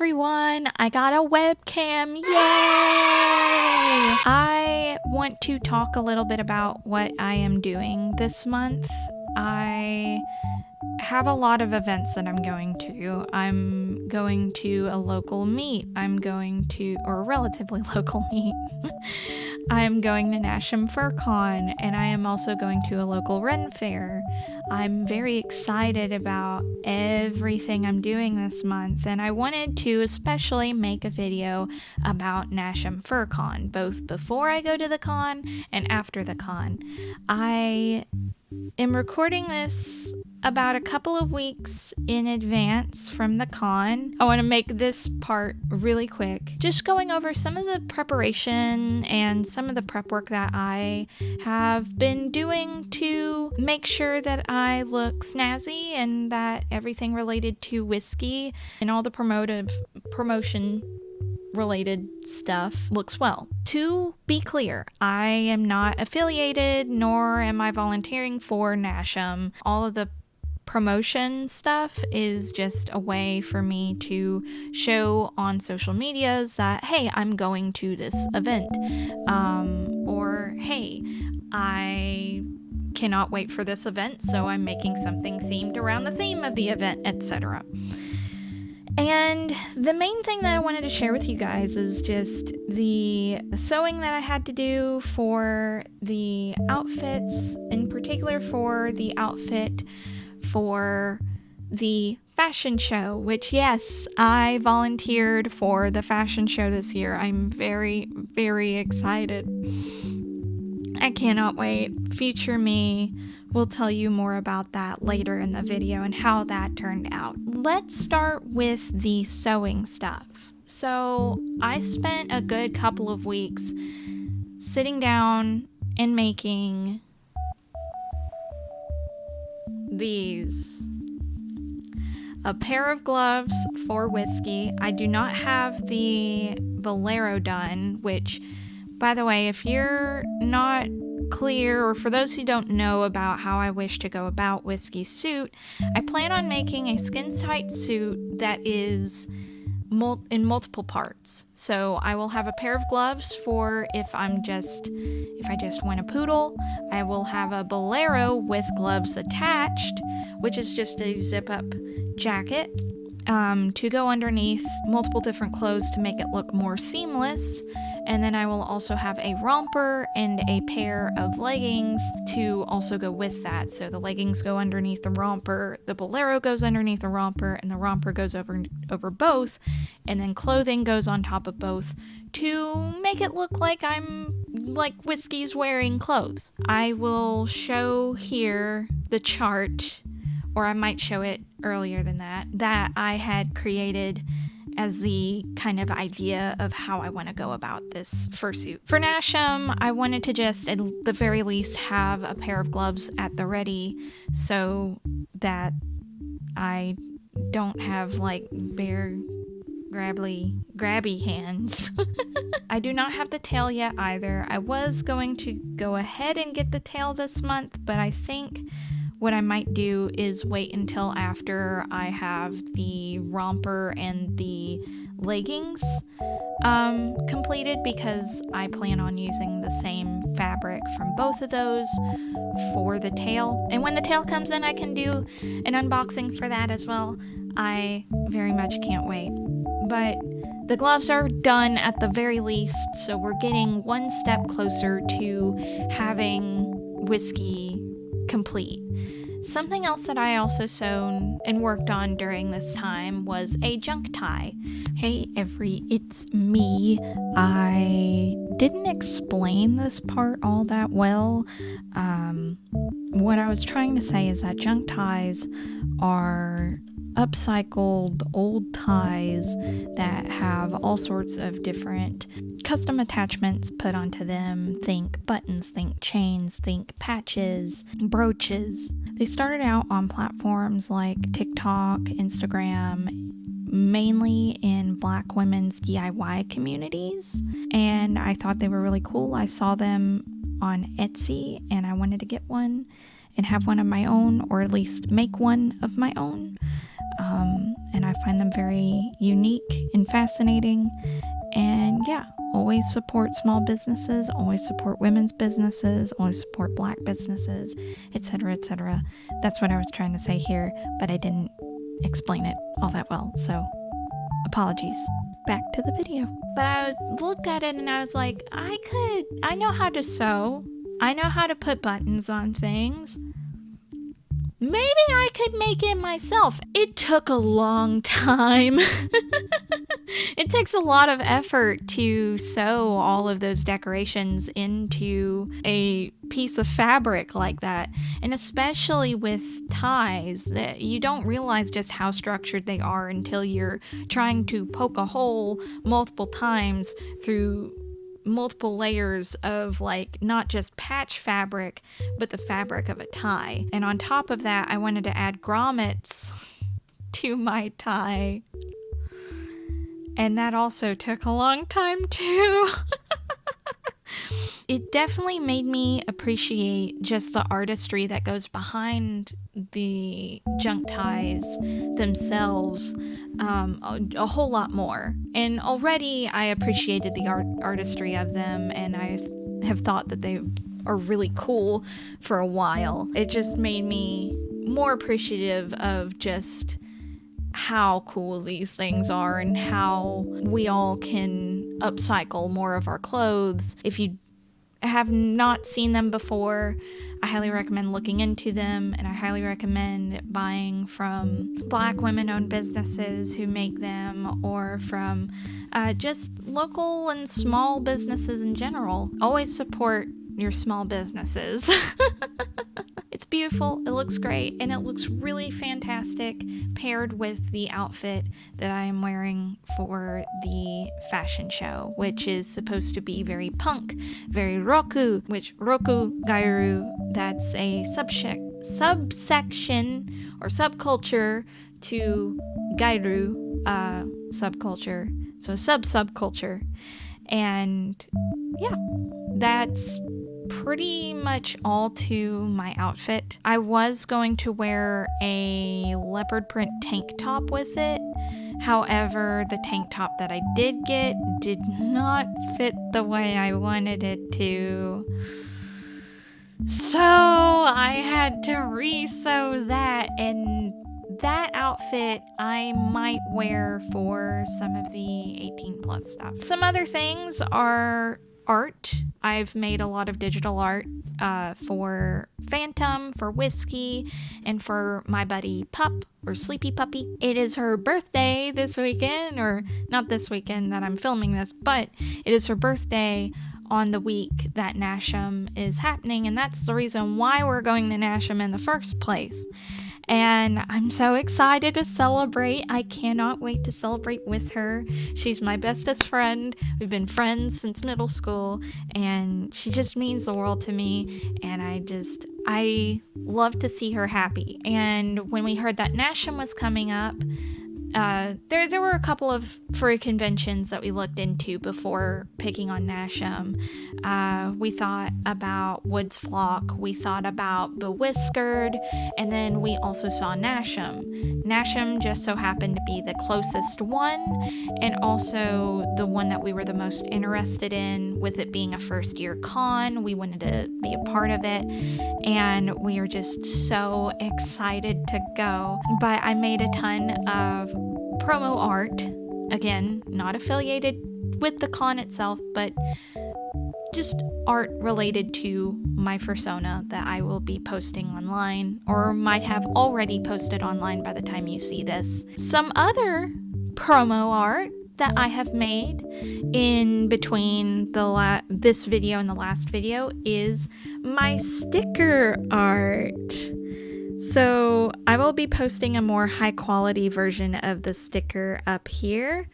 everyone! I got a webcam! Yay! I want to talk a little bit about what I am doing this month. I have a lot of events that I'm going to. I'm going to a local meet. Or a relatively local meet. I'm going to Nashum FurCon, and I am also going to a local Ren fair. I'm very excited about everything I'm doing this month, and I wanted to especially make a video about Nashum FurCon, both before I go to the con and after the con. I am recording this about a couple of weeks in advance from the con. I want to make this part really quick, just going over some of the preparation and some of the prep work that I have been doing to make sure that I look snazzy and that everything related to whiskey and all the promotion related stuff looks well. To be clear, I am not affiliated nor am I volunteering for Nashum. All of the promotion stuff is just a way for me to show on social medias that, hey, I'm going to this event, or hey, I cannot wait for this event, so I'm making something themed around the theme of the event, etc. And the main thing that I wanted to share with you guys is just the sewing that I had to do for the outfits, in particular for the outfit for the fashion show, which, yes, I volunteered for the fashion show this year. I'm very, very excited. I cannot wait. Future me will tell you more about that later in the video and how that turned out. Let's start with the sewing stuff. So I spent a good couple of weeks sitting down and making these. A pair of gloves for whiskey. I do not have the bolero done, which, by the way, if you're not clear, or for those who don't know about how I wish to go about whiskey suit, I plan on making a skin-tight suit that is in multiple parts. So I will have a pair of gloves for if I just want a poodle. I will have a bolero with gloves attached, which is just a zip-up jacket to go underneath multiple different clothes to make it look more seamless. And then I will also have a romper and a pair of leggings to also go with that. So the leggings go underneath the romper, the bolero goes underneath the romper, and the romper goes over both, and then clothing goes on top of both to make it look like I'm like Whiskey's wearing clothes. I will show here the chart, or I might show it earlier than that I had created as the kind of idea of how I want to go about this fursuit. For Nashum, I wanted to just, at the very least, have a pair of gloves at the ready so that I don't have like bare grabby hands. I do not have the tail yet either. I was going to go ahead and get the tail this month, but I think what I might do is wait until after I have the romper and the leggings completed, because I plan on using the same fabric from both of those for the tail. And when the tail comes in, I can do an unboxing for that as well. I very much can't wait. But the gloves are done at the very least, so we're getting one step closer to having whiskey complete. Something else that I also sewn and worked on during this time was a junk tie. Hey it's me. I didn't explain this part all that well. What I was trying to say is that junk ties are upcycled old ties that have all sorts of different custom attachments put onto them. Think buttons, think chains, think patches, brooches. They started out on platforms like TikTok, Instagram, mainly in Black women's DIY communities, and I thought they were really cool. I saw them on Etsy and I wanted to get one and have one of my own, or at least make one of my own. And I find them very unique and fascinating. And yeah, always support small businesses, always support women's businesses, always support Black businesses, etc., etc. That's what I was trying to say here, but I didn't explain it all that well, so apologies. Back to the video. But I looked at it and I was like, I know how to sew. I know how to put buttons on things. Maybe I could make it myself. It took a long time. It takes a lot of effort to sew all of those decorations into a piece of fabric like that. And especially with ties, you don't realize just how structured they are until you're trying to poke a hole multiple times through multiple layers of like not just patch fabric but the fabric of a tie. And on top of that, I wanted to add grommets to my tie, and that also took a long time too. It definitely made me appreciate just the artistry that goes behind the junk ties themselves a whole lot more. And already I appreciated the artistry of them, and I have thought that they are really cool for a while. It just made me more appreciative of just how cool these things are and how we all can upcycle more of our clothes. If you have not seen them before, I highly recommend looking into them, and I highly recommend buying from Black women-owned businesses who make them, or from just local and small businesses in general. Always support your small businesses. It's beautiful, it looks great, and it looks really fantastic paired with the outfit that I am wearing for the fashion show, which is supposed to be very punk, very roku, which roku gairu, that's a subsection or subculture to gairu, subculture, so subculture. And yeah, that's pretty much all to my outfit. I was going to wear a leopard print tank top with it. However, the tank top that I did get did not fit the way I wanted it to. So I had to re-sew that, and that outfit I might wear for some of the 18 plus stuff. Some other things are art. I've made a lot of digital art for Phantom, for Whiskey, and for my buddy Pup, or Sleepy Puppy. It is her birthday this weekend, or not this weekend that I'm filming this, but it is her birthday on the week that Nashum is happening, and that's the reason why we're going to Nashum in the first place. And I'm so excited to celebrate. I cannot wait to celebrate with her. She's my bestest friend. We've been friends since middle school, and she just means the world to me. And I love to see her happy. And when we heard that Nashum was coming up, there were a couple of furry conventions that we looked into before picking on Nashum. We thought about Woods Flock, we thought about Bewhiskered, and then we also saw Nashum. Nashum just so happened to be the closest one, and also the one that we were the most interested in, with it being a first year con. We wanted to be a part of it, and we are just so excited to go. But I made a ton of promo art, again, not affiliated with the con itself, but just art related to my fursona that I will be posting online, or might have already posted online by the time you see this. Some other promo art that I have made in between this video and the last video is my sticker art. So I will be posting a more high quality version of the sticker up here,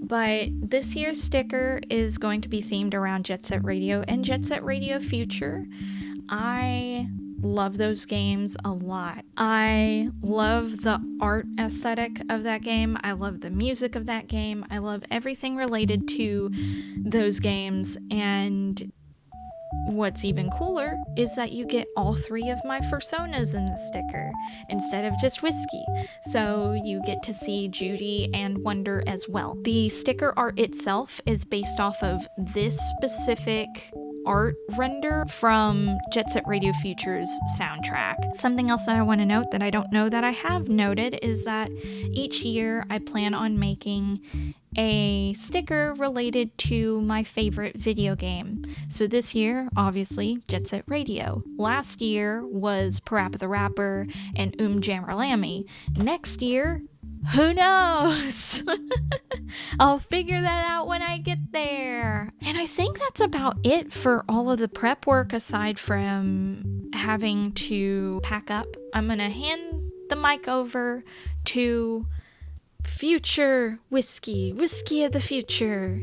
but this year's sticker is going to be themed around Jet Set Radio and Jet Set Radio Future. I love those games a lot. I love the art aesthetic of that game. I love the music of that game. I love everything related to those games, and What's even cooler is that you get all 3 of my fursonas in the sticker instead of just Whiskey. So you get to see Judy and Wonder as well. The sticker art itself is based off of this specific art render from Jet Set Radio Future's soundtrack. Something else that I want to note that I don't know that I have noted is that each year I plan on making a sticker related to my favorite video game. So this year, obviously, Jet Set Radio. Last year was Parappa the Rapper and Jammerlammy. Next year, who knows? I'll figure that out when I get there. And I think that's about it for all of the prep work aside from having to pack up. I'm gonna hand the mic over to Future Whiskey of the future.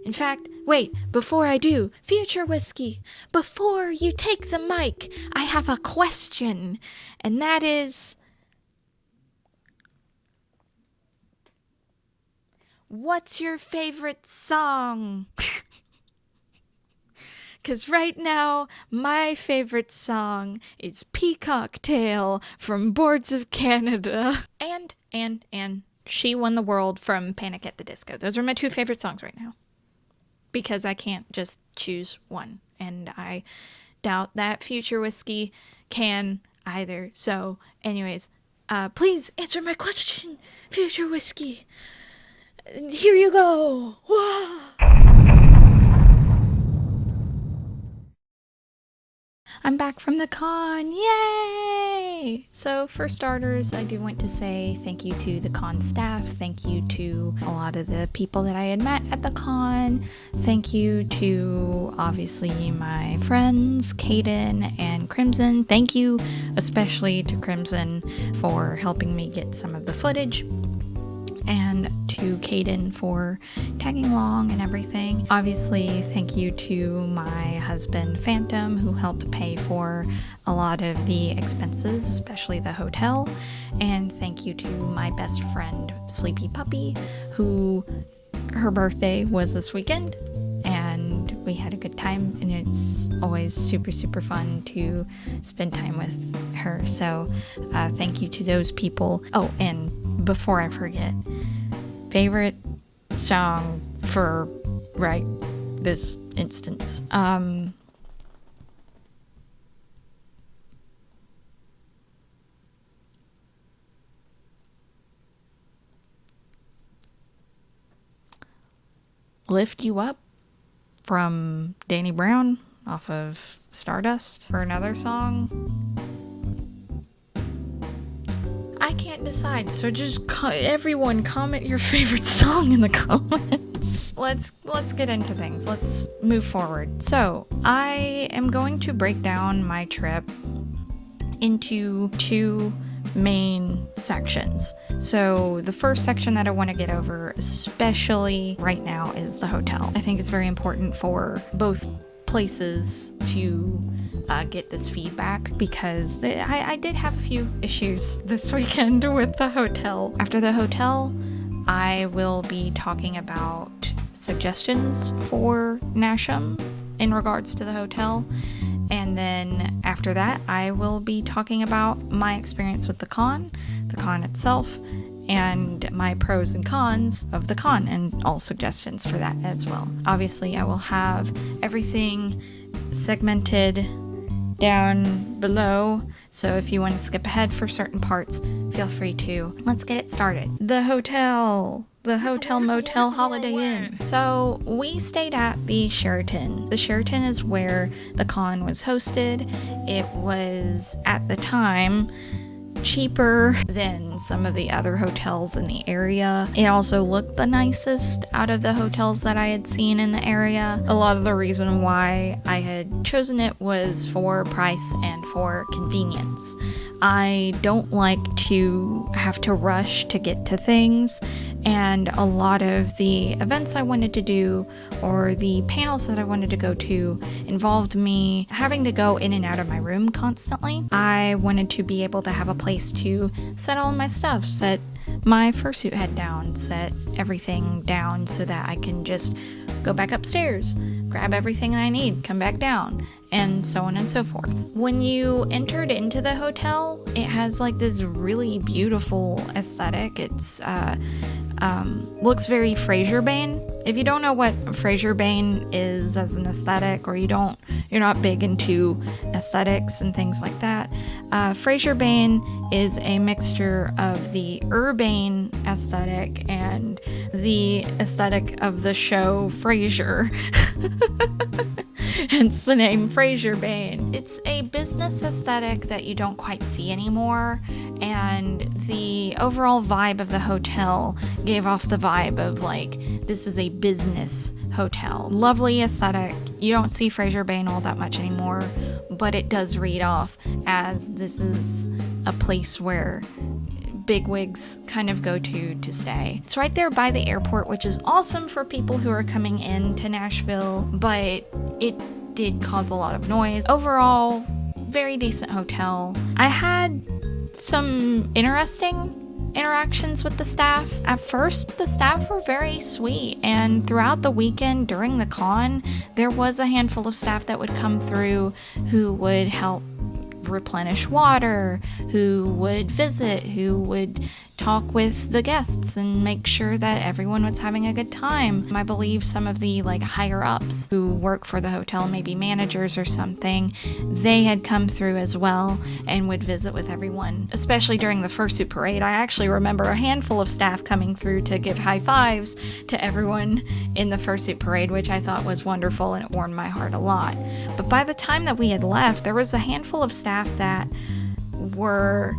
In fact, wait, before I do, Future Whiskey, before you take the mic, I have a question, and that is, what's your favorite song? Because right now, my favorite song is Peacock Tail from Boards of Canada. And She Won the World from Panic at the Disco. Those are my 2 favorite songs right now. Because I can't just choose one. And I doubt that Future Whiskey can either. So, anyways, please answer my question, Future Whiskey. Here you go. Whoa. I'm back from the con. Yay! So for starters, I do want to say thank you to the con staff. Thank you to a lot of the people that I had met at the con. Thank you to, obviously, my friends, Caden and Crimson. Thank you especially to Crimson for helping me get some of the footage. And to Caden for tagging along and everything. Obviously, thank you to my husband, Phantom, who helped pay for a lot of the expenses, especially the hotel. And thank you to my best friend, Sleepy Puppy, who her birthday was this weekend. And we had a good time, and it's always super, super fun to spend time with her. So thank you to those people. Oh, and before I forget, favorite song for this instance. Lift You Up from Danny Brown off of Stardust. For another song, I can't decide, so just everyone comment your favorite song in the comments. Let's get into things. Let's move forward. So I am going to break down my trip into 2 main sections. So the first section that I want to get over, especially right now, is the hotel. I think it's very important for both places to get this feedback, because I did have a few issues this weekend with the hotel. After the hotel, I will be talking about suggestions for Nashum in regards to the hotel. And then after that, I will be talking about my experience with the con itself, and my pros and cons of the con, and all suggestions for that as well. Obviously, I will have everything segmented down below, so if you want to skip ahead for certain parts, feel free to. Let's get it started. The hotel motel Holiday Inn. So we stayed at the Sheraton. The Sheraton is where the con was hosted. It was, at the time, cheaper than some of the other hotels in the area. It also looked the nicest out of the hotels that I had seen in the area. A lot of the reason why I had chosen it was for price and for convenience. I don't like to have to rush to get to things, and a lot of the events I wanted to do or the panels that I wanted to go to involved me having to go in and out of my room constantly. I wanted to be able to have a place to set all my stuff, set my fursuit head down, set everything down so that I can just go back upstairs, grab everything I need, come back down, and so on and so forth. When you entered into the hotel, it has like this really beautiful aesthetic. It's looks very Fraser-Bane. If you don't know what Fraser-Bane is as an aesthetic, or you're not big into aesthetics and things like that, Fraser-Bane is a mixture of the urbane aesthetic and the aesthetic of the show Frasier. Hence the name Fraser-Bane. It's a business aesthetic that you don't quite see anymore, and the overall vibe of the hotel gave off the vibe of like, this is a business hotel. Lovely aesthetic. You don't see Fraser-Bane all that much anymore, but it does read off as this is a place where bigwigs kind of go to stay. It's right there by the airport, which is awesome for people who are coming into Nashville, but it did cause a lot of noise. Overall, very decent hotel. I had some interesting interactions with the staff. At first, the staff were very sweet, and throughout the weekend during the con, there was a handful of staff that would come through who would help replenish water, who would visit, who would talk with the guests and make sure that everyone was having a good time. I believe some of the like higher ups who work for the hotel, maybe managers or something, they had come through as well and would visit with everyone, especially during the fursuit parade. I actually remember a handful of staff coming through to give high fives to everyone in the fursuit parade, which I thought was wonderful, and it warmed my heart a lot. But by the time that we had left, there was a handful of staff that were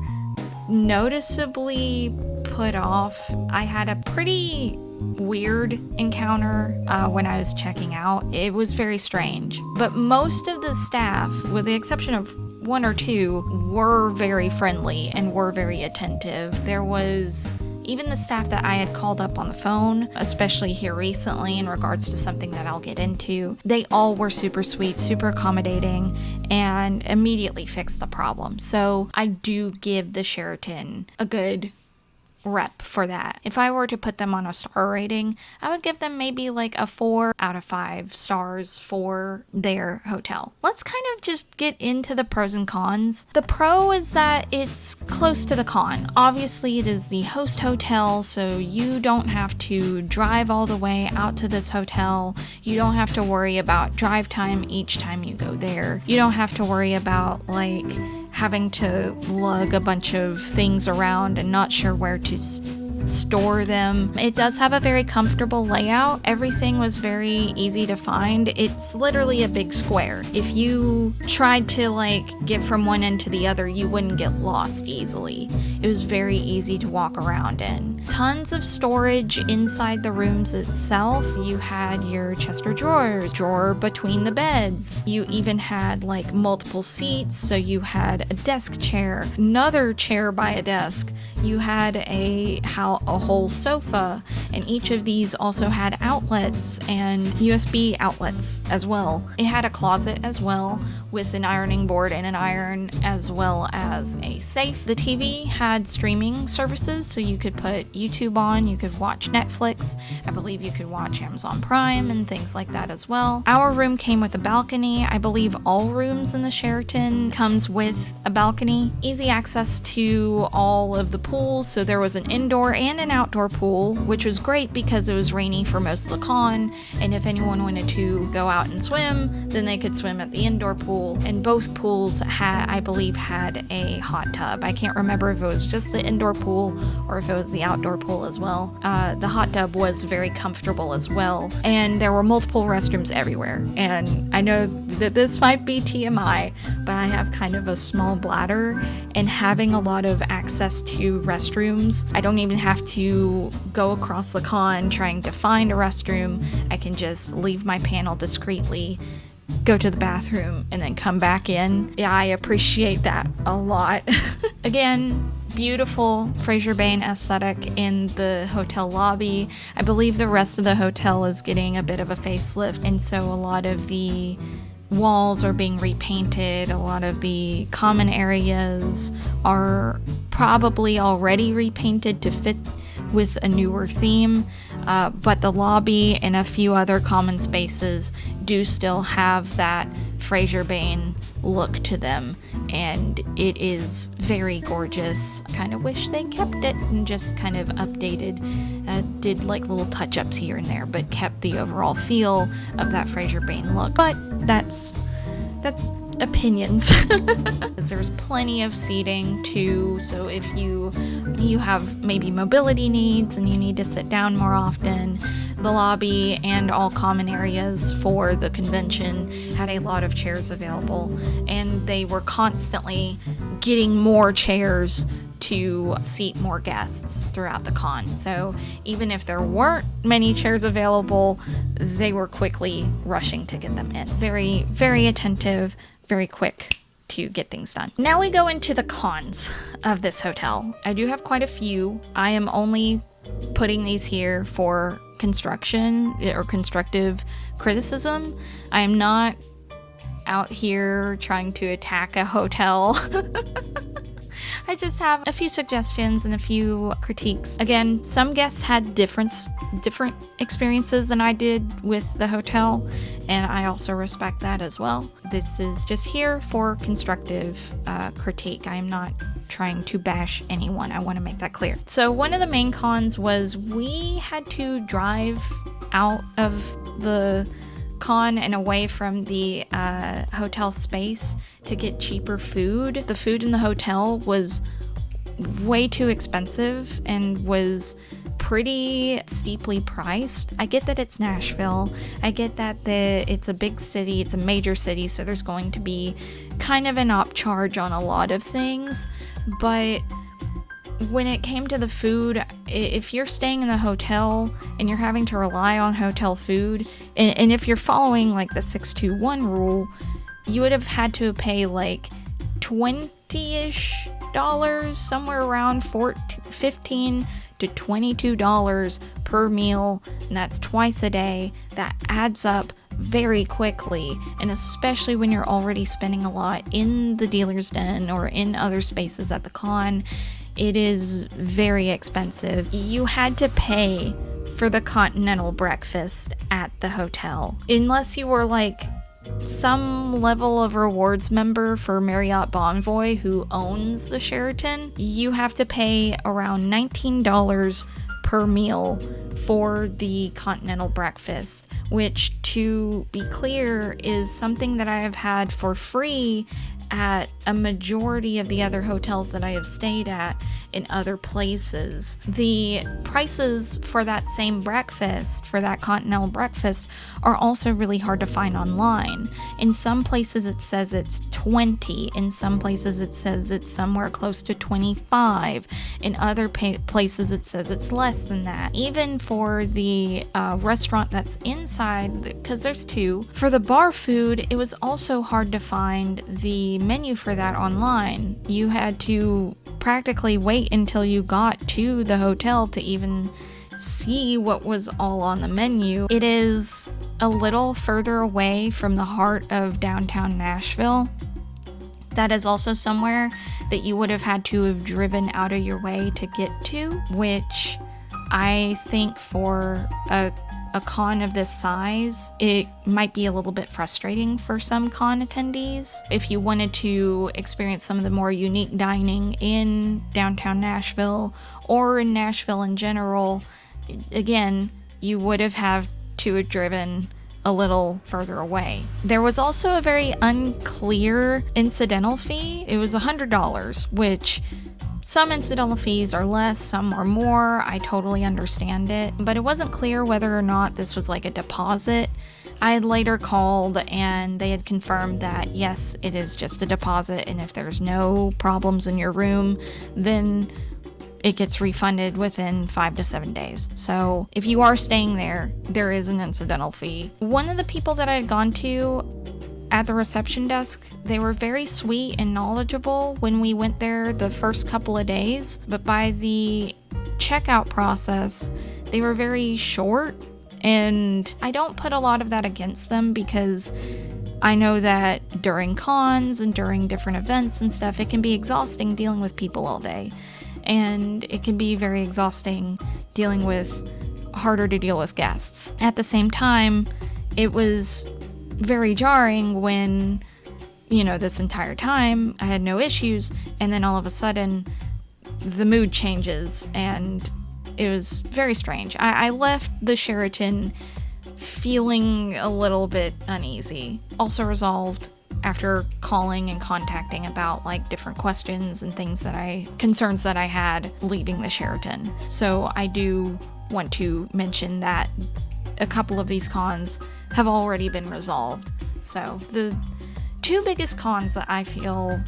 noticeably put off. I had a pretty weird encounter when I was checking out. It was very strange, but most of the staff, with the exception of one or two, were very friendly and were very attentive. There was even the staff that I had called up on the phone, especially here recently in regards to something that I'll get into, they all were super sweet, super accommodating, and immediately fixed the problem. So I do give the Sheraton a good rep for that. If I were to put them on a star rating, I would give them maybe like a 4 out of 5 stars for their hotel. Let's kind of just get into the pros and cons. The pro is that it's close to the con. Obviously, it is the host hotel, so you don't have to drive all the way out to this hotel. You don't have to worry about drive time each time you go there. You don't have to worry about like having to lug a bunch of things around and not sure where to store them. It does have a very comfortable layout. Everything was very easy to find. It's literally a big square. If you tried to like get from one end to the other, you wouldn't get lost easily. It was very easy to walk around in. Tons of storage inside the rooms itself. You had your chest of drawers, drawer between the beds. You even had like multiple seats, so you had a desk chair, another chair by a desk. You had a whole sofa, and each of these also had outlets and USB outlets as well. It had a closet as well with an ironing board and an iron, as well as a safe. The TV had streaming services, so you could put YouTube on, you could watch Netflix, I believe you could watch Amazon Prime and things like that as well. Our room came with a balcony. I believe all rooms in the Sheraton comes with a balcony. Easy access to all of the pools, so there was an indoor and an outdoor pool, which was great because it was rainy for most of the con, and if anyone wanted to go out and swim, then they could swim at the indoor pool. And both pools I believe had a hot tub. I can't remember if it was just the indoor pool or if it was the outdoor pool as well. The hot tub was very comfortable as well, and there were multiple restrooms everywhere. And I know that this might be TMI, but I have kind of a small bladder, and having a lot of access to restrooms, I don't even have to go across the con trying to find a restroom. I can just leave my panel discreetly, go to the bathroom, and then come back in. Yeah, I appreciate that a lot. Again, beautiful Fraser-Bane aesthetic in the hotel lobby. I believe the rest of the hotel is getting a bit of a facelift, and so a lot of the walls are being repainted. A lot of the common areas are probably already repainted to fit with a newer theme. but the lobby and a few other common spaces do still have that Fraser Bane look to them, and it is very gorgeous. Kind of wish they kept it and just kind of updated, did like little touch-ups here and there, but kept the overall feel of that Fraser Bane look. But that's opinions. There's plenty of seating too, so if you have maybe mobility needs and you need to sit down more often, the lobby and all common areas for the convention had a lot of chairs available, and they were constantly getting more chairs to seat more guests throughout the con. So even if there weren't many chairs available, they were quickly rushing to get them in. Very, very attentive, very quick to get things done. Now we go into the cons of this hotel. I do have quite a few. I am only putting these here for construction or constructive criticism. I am not out here trying to attack a hotel. I just have a few suggestions and a few critiques. Again, some guests had different experiences than I did with the hotel, and I also respect that as well. This is just here for constructive critique. I am not trying to bash anyone. I want to make that clear. So one of the main cons was we had to drive out of the con and away from the hotel space to get cheaper food. The food in the hotel was way too expensive and was pretty steeply priced. I get that it's Nashville. I get that it's a big city, it's a major city, so there's going to be kind of an upcharge on a lot of things, but when it came to the food, if you're staying in the hotel and you're having to rely on hotel food, and if you're following like the 621 rule, you would have had to pay like $20-ish, somewhere around $15 to $22 per meal, and that's twice a day. That adds up very quickly, and especially when you're already spending a lot in the dealer's den or in other spaces at the con, it is very expensive. You had to pay for the continental breakfast at the hotel. Unless you were like some level of rewards member for Marriott Bonvoy, who owns the Sheraton, you have to pay around $19 per meal for the continental breakfast, which, to be clear, is something that I have had for free at a majority of the other hotels that I have stayed at in other places. The prices for that same breakfast, for that continental breakfast, are also really hard to find online. In some places it says it's $20, in some places it says it's somewhere close to $25, in other places it says it's less than that. Even for the restaurant that's inside, because there's two, for the bar food, it was also hard to find the menu for that online. You had to practically wait until you got to the hotel to even see what was all on the menu. It is a little further away from the heart of downtown Nashville. That is also somewhere that you would have had to have driven out of your way to get to, which I think for a con of this size, it might be a little bit frustrating for some con attendees. If you wanted to experience some of the more unique dining in downtown Nashville or in Nashville in general, again, you would have had to have driven a little further away. There was also a very unclear incidental fee. It was $100, which some incidental fees are less, some are more. I totally understand it, but it wasn't clear whether or not this was like a deposit. I had later called and they had confirmed that yes, it is just a deposit, and if there's no problems in your room, then it gets refunded within 5 to 7 days. So if you are staying there, there is an incidental fee. One of the people that I had gone to at the reception desk, they were very sweet and knowledgeable when we went there the first couple of days, but by the checkout process, they were very short, and I don't put a lot of that against them because I know that during cons and during different events and stuff, it can be exhausting dealing with people all day, and it can be very exhausting dealing with harder to deal with guests. At the same time, it was very jarring when, this entire time I had no issues, and then all of a sudden the mood changes, and it was very strange. I left the Sheraton feeling a little bit uneasy. Also resolved after calling and contacting about different questions and concerns that I had leaving the Sheraton. So I do want to mention that a couple of these cons have already been resolved. So the two biggest cons that I feel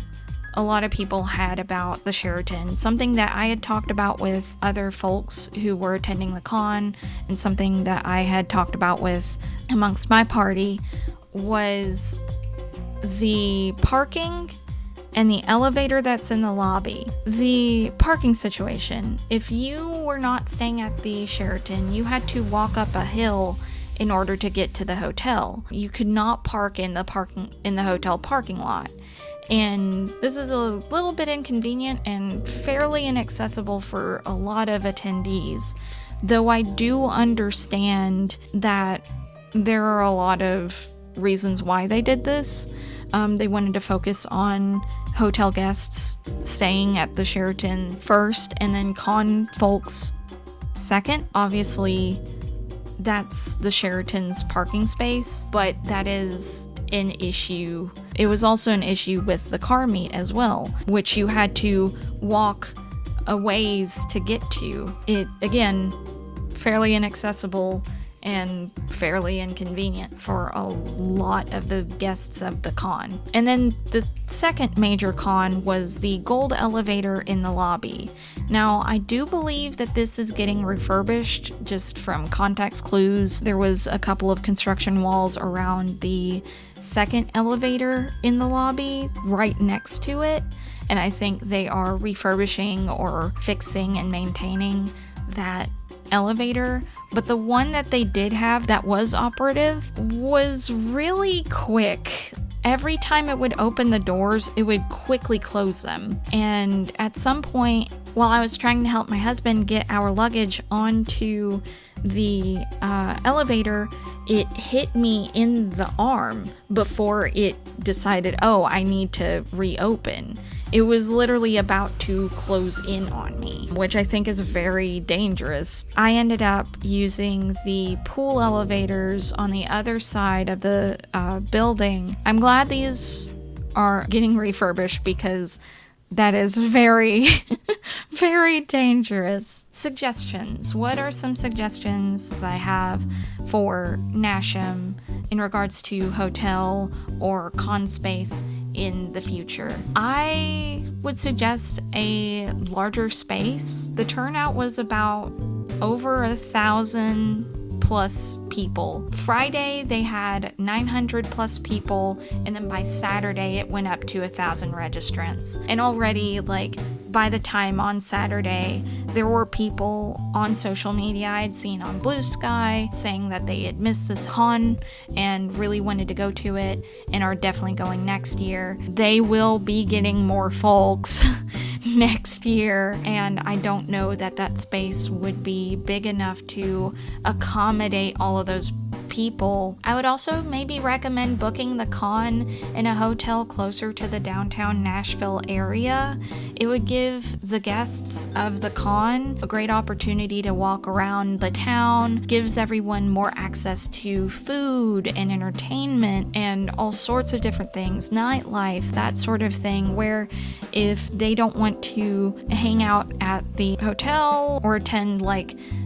a lot of people had about the Sheraton, something that I had talked about with other folks who were attending the con, and something that I had talked about with amongst my party, was the parking and the elevator that's in the lobby. The parking situation. If you were not staying at the Sheraton, you had to walk up a hill in order to get to the hotel. You could not park in the hotel parking lot. And this is a little bit inconvenient and fairly inaccessible for a lot of attendees. Though I do understand that there are a lot of reasons why they did this. They wanted to focus on hotel guests staying at the Sheraton first, and then con folks second. Obviously, that's the Sheraton's parking space, but that is an issue. It was also an issue with the car meet as well, which you had to walk a ways to get to. It, again, fairly inaccessible and fairly inconvenient for a lot of the guests of the con. And then the second major con was the gold elevator in the lobby. Now, I do believe that this is getting refurbished just from context clues. There was a couple of construction walls around the second elevator in the lobby right next to it, and I think they are refurbishing or fixing and maintaining that elevator. But the one that they did have that was operative was really quick. Every time it would open the doors, it would quickly close them. And at some point, while I was trying to help my husband get our luggage onto the elevator, it hit me in the arm before it decided, I need to reopen. It was literally about to close in on me, which I think is very dangerous. I ended up using the pool elevators on the other side of the building. I'm glad these are getting refurbished because that is very, very dangerous. Suggestions. What are some suggestions that I have for Nashum in regards to hotel or con space in the future? I would suggest a larger space. The turnout was about over 1,000 plus people. Friday they had 900 plus people, and then by Saturday it went up to 1,000 registrants. And already, by the time on Saturday, there were people on social media I'd seen on Bluesky saying that they had missed this con and really wanted to go to it and are definitely going next year. They will be getting more folks next year, and I don't know that space would be big enough to accommodate all of those people. I would also maybe recommend booking the con in a hotel closer to the downtown Nashville area. It would give the guests of the con a great opportunity to walk around the town, gives everyone more access to food and entertainment and all sorts of different things, nightlife, that sort of thing, where if they don't want to hang out at the hotel or attend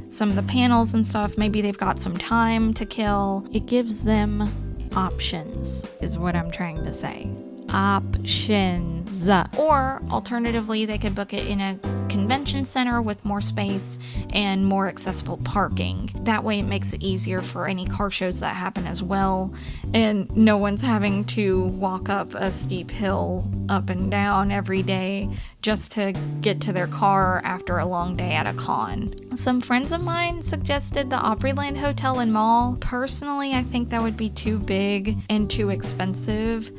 some of the panels and stuff, maybe they've got some time to kill. It gives them options, is what I'm trying to say. Options. Or alternatively, they could book it in a convention center with more space and more accessible parking. That way it makes it easier for any car shows that happen as well, and no one's having to walk up a steep hill up and down every day just to get to their car after a long day at a con. Some friends of mine suggested the Opryland Hotel and Mall. Personally, I think that would be too big and too expensive.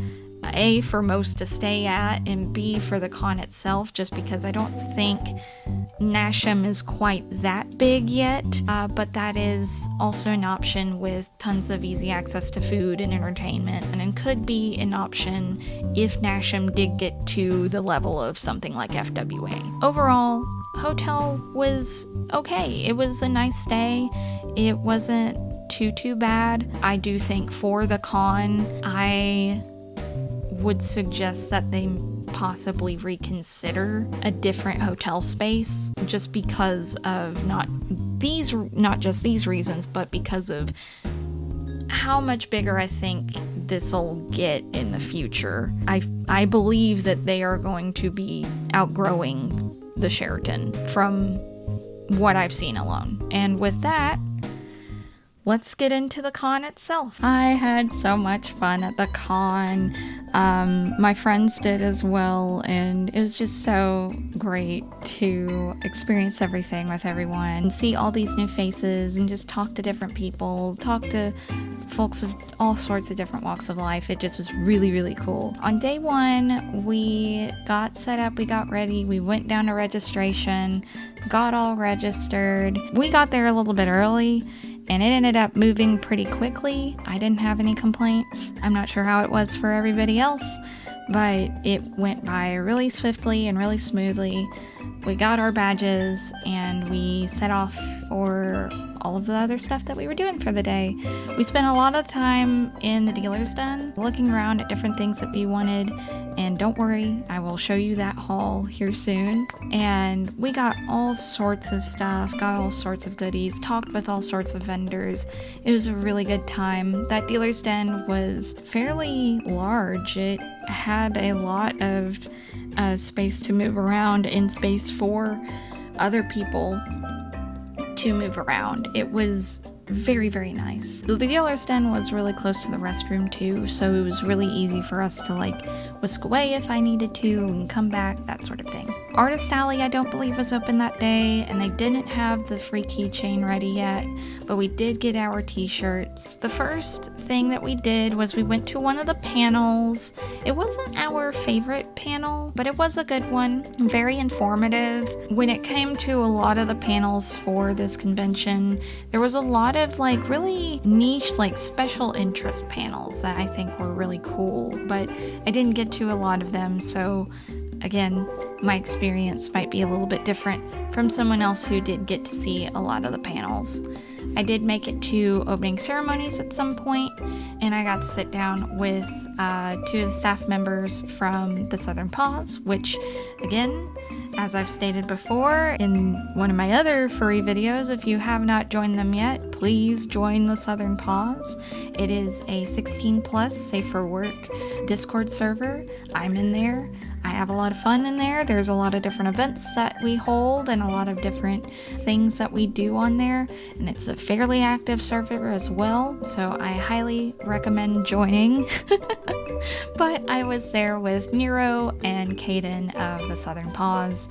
A, for most to stay at, and B, for the con itself, just because I don't think Nashum is quite that big yet, but that is also an option with tons of easy access to food and entertainment, and it could be an option if Nashum did get to the level of something like FWA. Overall, hotel was okay. It was a nice stay. It wasn't too bad. I do think for the con, I would suggest that they possibly reconsider a different hotel space, just because of not just these reasons, but because of how much bigger I think this'll get in the future. I believe that they are going to be outgrowing the Sheraton from what I've seen alone. And with that, let's get into the con itself. I had so much fun at the con. My friends did as well, and it was just so great to experience everything with everyone, see all these new faces, and just talk to different people, talk to folks of all sorts of different walks of life. It just was really, really cool. On day one, we got set up, we got ready, we went down to registration, got all registered. We got there a little bit early, and it ended up moving pretty quickly. I didn't have any complaints. I'm not sure how it was for everybody else, but it went by really swiftly and really smoothly. We got our badges and we set off for all of the other stuff that we were doing for the day. We spent a lot of time in the dealer's den looking around at different things that we wanted, and don't worry, I will show you that haul here soon. And we got all sorts of stuff, got all sorts of goodies, talked with all sorts of vendors. It was a really good time. That dealer's den was fairly large. It had a lot of space to move around and space for other people to move around. It was very, very nice. The dealer's den was really close to the restroom too, so it was really easy for us to like whisk away if I needed to and come back, that sort of thing. Artist Alley I don't believe was open that day, and they didn't have the free keychain ready yet, but we did get our t-shirts. The first thing that we did was we went to one of the panels. It wasn't our favorite panel, but it was a good one, very informative. When it came to a lot of the panels for this convention, there was a lot of like really niche, like special interest panels that I think were really cool, but I didn't get to a lot of them, so again, my experience might be a little bit different from someone else who did get to see a lot of the panels. I did make it to opening ceremonies at some point, and I got to sit down with 2 of the staff members from the Southern Paws, which, again, as I've stated before in one of my other furry videos, if you have not joined them yet, please join the Southern Paws. It is a 16 plus safe for work Discord server. I'm in there. I have a lot of fun in there. There's a lot of different events that we hold and a lot of different things that we do on there, and it's a fairly active server as well, so I highly recommend joining. But I was there with Nero and Caden of the Southern Paws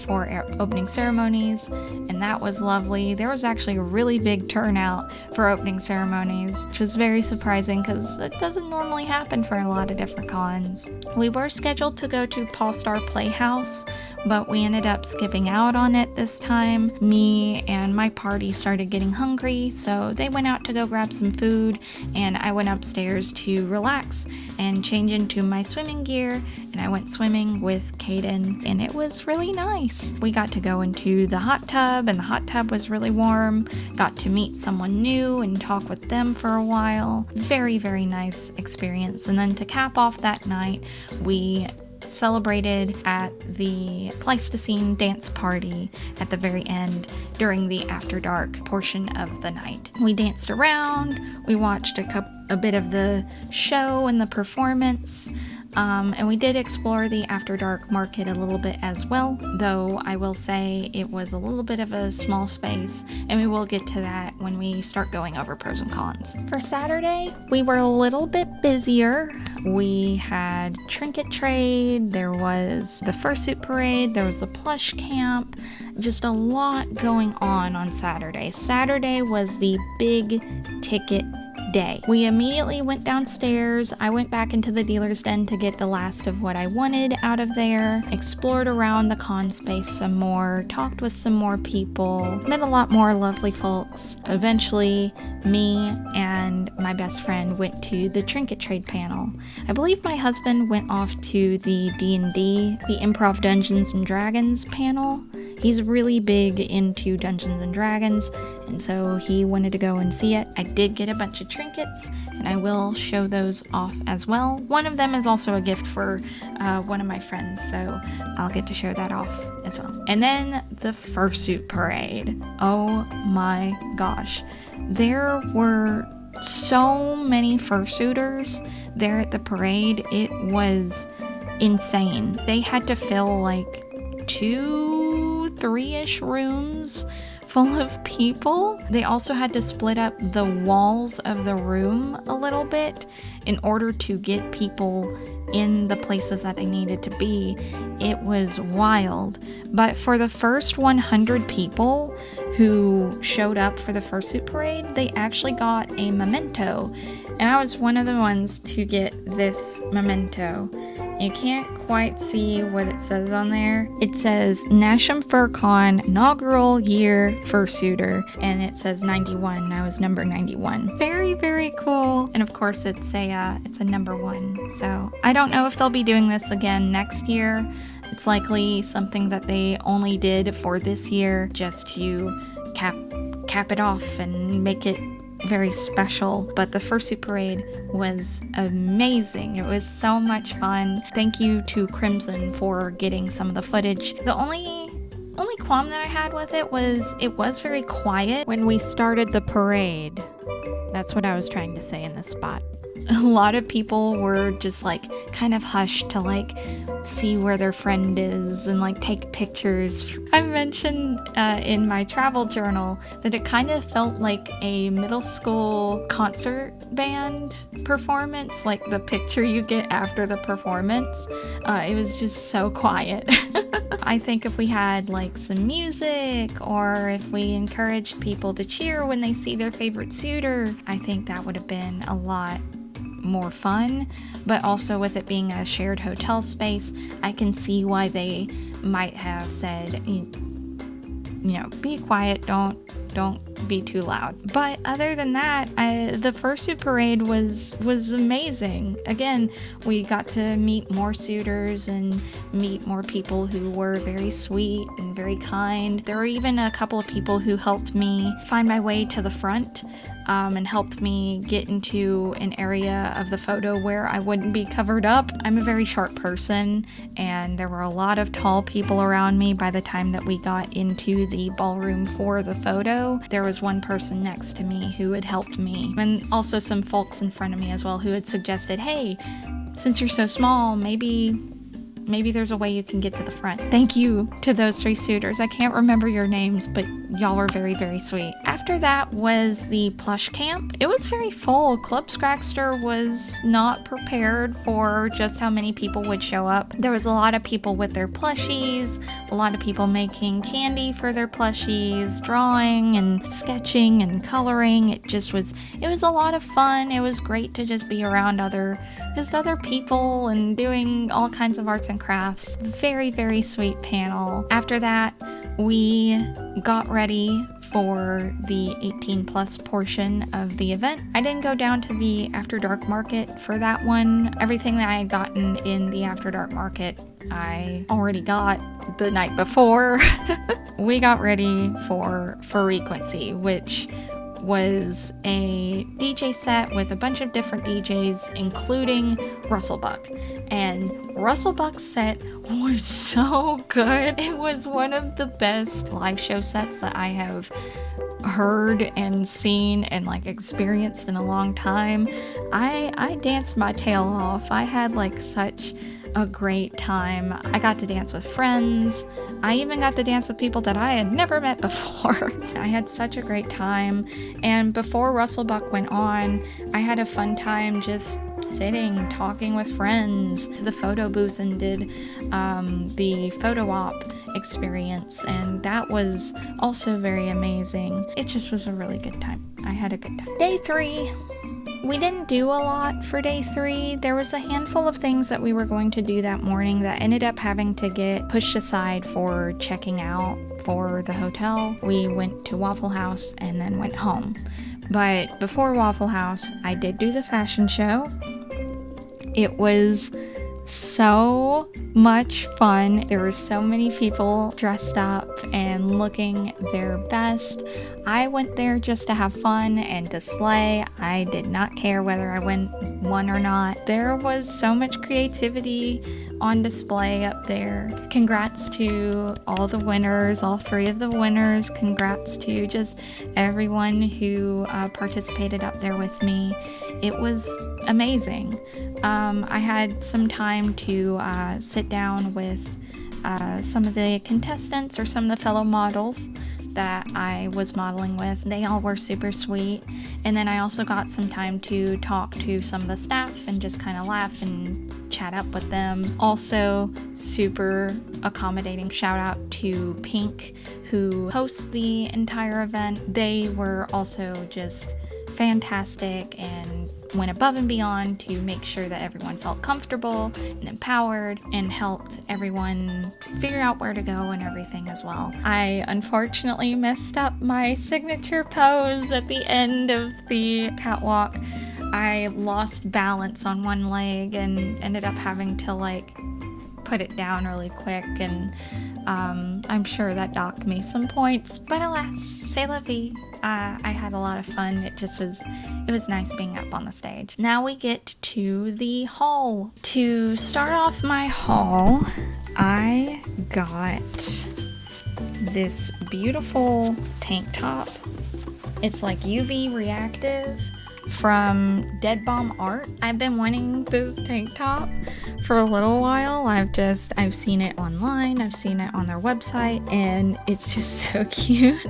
for opening ceremonies, and that was lovely. There was actually a really big turnout for opening ceremonies, which was very surprising because it doesn't normally happen for a lot of different cons. We were scheduled to go to Paw Star Playhouse, but we ended up skipping out on it this time. Me and my party started getting hungry, so they went out to go grab some food, and I went upstairs to relax and change into my swimming gear, and I went swimming with Caden, and it was really nice. We got to go into the hot tub, and the hot tub was really warm. Got to meet someone new and talk with them for a while. Very, very nice experience. And then to cap off that night, we celebrated at the Pleistocene dance party at the very end during the after dark portion of the night. We danced around, we watched a bit of the show and the performance, and we did explore the After Dark market a little bit as well, though I will say it was a little bit of a small space, and we will get to that when we start going over pros and cons. For Saturday, we were a little bit busier. We had trinket trade, there was the fursuit parade, there was a plush camp, just a lot going on Saturday. Saturday was the big ticket day. We immediately went downstairs. I went back into the dealer's den to get the last of what I wanted out of there, explored around the con space some more, talked with some more people, met a lot more lovely folks. Eventually, me and my best friend went to the trinket trade panel. I believe my husband went off to the D&D, the Improv Dungeons and Dragons panel. He's really big into Dungeons and Dragons, and so he wanted to go and see it. I did get a bunch of trinkets, and I will show those off as well. One of them is also a gift for one of my friends, so I'll get to show that off as well. And then the fursuit parade. Oh my gosh. There were so many fursuiters there at the parade. It was insane. They had to fill like 2-3-ish rooms full of people. They also had to split up the walls of the room a little bit in order to get people in the places that they needed to be. It was wild. But for the first 100 people who showed up for the fursuit parade, they actually got a memento. And I was one of the ones to get this memento. You can't quite see what it says on there. It says Nashum FurCon inaugural year fursuiter, and it says 91. I was number 91. Very, very cool. And of course, it's a number 1. So I don't know if they'll be doing this again next year. It's likely something that they only did for this year just to cap it off and make it very special. But the fursuit parade was amazing. It was so much fun. Thank you to Crimson for getting some of the footage. The only qualm that I had with it was very quiet when we started the parade. That's what I was trying to say in this spot. A lot of people were just like kind of hushed to like see where their friend is and like take pictures. I mentioned in my travel journal that it kind of felt like a middle school concert band performance, like the picture you get after the performance. It was just so quiet. I think if we had like some music, or if we encouraged people to cheer when they see their favorite suitor, I think that would have been a lot more fun. But also with it being a shared hotel space, I can see why they might have said, be quiet, don't be too loud. But other than that, the fursuit parade was amazing. Again, we got to meet more suitors and meet more people who were very sweet and very kind. There were even a couple of people who helped me find my way to the front and helped me get into an area of the photo where I wouldn't be covered up. I'm a very short person, and there were a lot of tall people around me by the time that we got into the ballroom for the photo. There was one person next to me who had helped me, and also some folks in front of me as well who had suggested, hey, since you're so small, maybe there's a way you can get to the front. Thank you to those 3 suitors. I can't remember your names, but y'all were very, very sweet. After that was the plush camp. It was very full. Club Scrackster was not prepared for just how many people would show up. There was a lot of people with their plushies, a lot of people making candy for their plushies, drawing and sketching and coloring. It was a lot of fun. It was great to just be around other people and doing all kinds of arts and crafts. Very, very sweet panel. After that, we got ready for the 18 plus portion of the event. I didn't go down to the After Dark Market for that one. Everything that I had gotten in the After Dark Market, I already got the night before. We got ready for Frequency, which was a DJ set with a bunch of different DJs, including Russell Buck. And Russell Buck's set was so good. It was one of the best live show sets that I have heard and seen and like experienced in a long time. I danced my tail off. I had like such a great time. I got to dance with friends. I even got to dance with people that I had never met before. I had such a great time. And before Russell Buck went on, I had a fun time just sitting, talking with friends, to the photo booth and did the photo op experience, and that was also very amazing. It just was a really good time. I had a good time. Day 3 We didn't do a lot for day 3. There was a handful of things that we were going to do that morning that ended up having to get pushed aside for checking out for the hotel. We went to Waffle House and then went home. But before Waffle House, I did do the fashion show. It was so much fun. There were so many people dressed up and looking their best. I went there just to have fun and to slay. I did not care whether I won or not. There was so much creativity on display up there. Congrats to all the winners, all 3 of the winners. Congrats to just everyone who participated up there with me. It was amazing. I had some time to sit down with some of the contestants or some of the fellow models that I was modeling with. They all were super sweet. And then I also got some time to talk to some of the staff and just kind of laugh and chat up with them. Also, super accommodating. Shout out to Pink, who hosts the entire event. They were also just fantastic and went above and beyond to make sure that everyone felt comfortable and empowered and helped everyone figure out where to go and everything as well. I unfortunately messed up my signature pose at the end of the catwalk. I lost balance on one leg and ended up having to like put it down really quick, and I'm sure that docked me some points, but alas, c'est la vie. I had a lot of fun. It was nice being up on the stage. Now we get to the haul. To start off my haul, I got this beautiful tank top. It's like UV reactive from Dead Bomb Art. I've been wanting this tank top for a little while. I've seen it online, I've seen it on their website, and it's just so cute.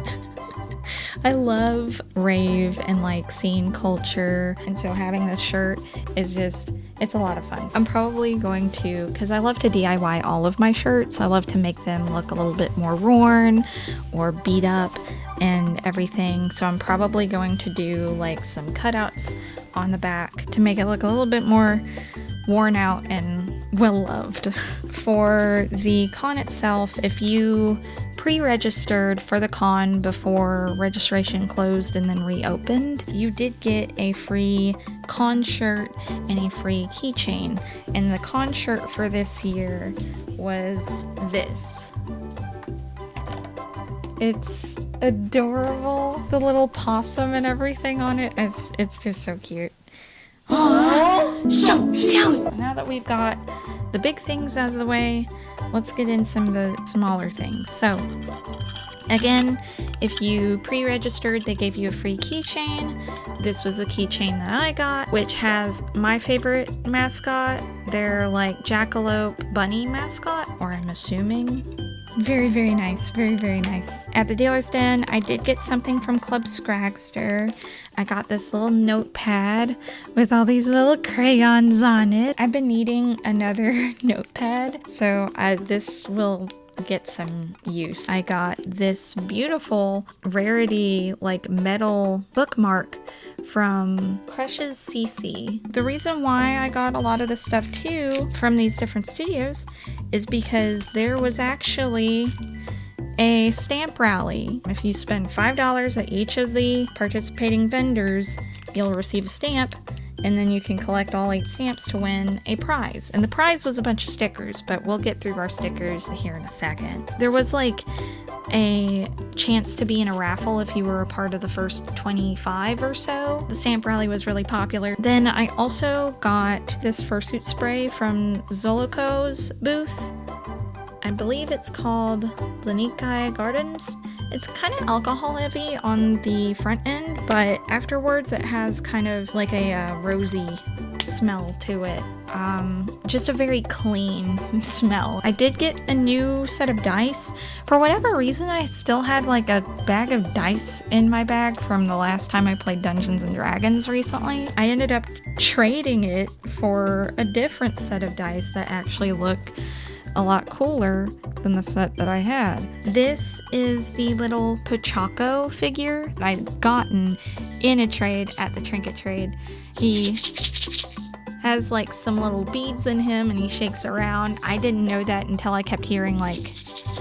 I love rave and like scene culture, and so having this shirt is it's a lot of fun. I'm probably going to, because I love to DIY all of my shirts, I love to make them look a little bit more worn or beat up and everything, so I'm probably going to do like some cutouts on the back to make it look a little bit more worn out and well loved. For the con itself, if you pre-registered for the con before registration closed and then reopened, you did get a free con shirt and a free keychain. And the con shirt for this year was this. It's adorable. The little possum and everything on it. It's just so cute. So cute! Now that we've got the big things out of the way, let's get in some of the smaller things. So, again, if you pre-registered, they gave you a free keychain. This was a keychain that I got, which has my favorite mascot. They're like jackalope bunny mascot, or I'm assuming. Very, very nice. Very, very nice. At the dealer's den, I did get something from Club Scragster. I got this little notepad with all these little crayons on it. I've been needing another notepad, so this will get some use. I got this beautiful rarity like metal bookmark from Crushes CC. The reason why I got a lot of this stuff too from these different studios is because there was actually a stamp rally. If you spend $5 at each of the participating vendors, you'll receive a stamp, and then you can collect all 8 stamps to win a prize. And the prize was a bunch of stickers, but we'll get through our stickers here in a second. There was like a chance to be in a raffle if you were a part of the first 25 or so. The stamp rally was really popular. Then I also got this fursuit spray from Zoloco's booth. I believe it's called Lanikai Gardens. It's kind of alcohol heavy on the front end, but afterwards it has kind of like a rosy smell to it. Just a very clean smell. I did get a new set of dice. For whatever reason, I still had like a bag of dice in my bag from the last time I played Dungeons and Dragons recently. I ended up trading it for a different set of dice that actually look a lot cooler than the set that I had. This is the little Pochacco figure I'd gotten in a trade at the trinket trade. He has like some little beads in him and he shakes around. I didn't know that until I kept hearing like,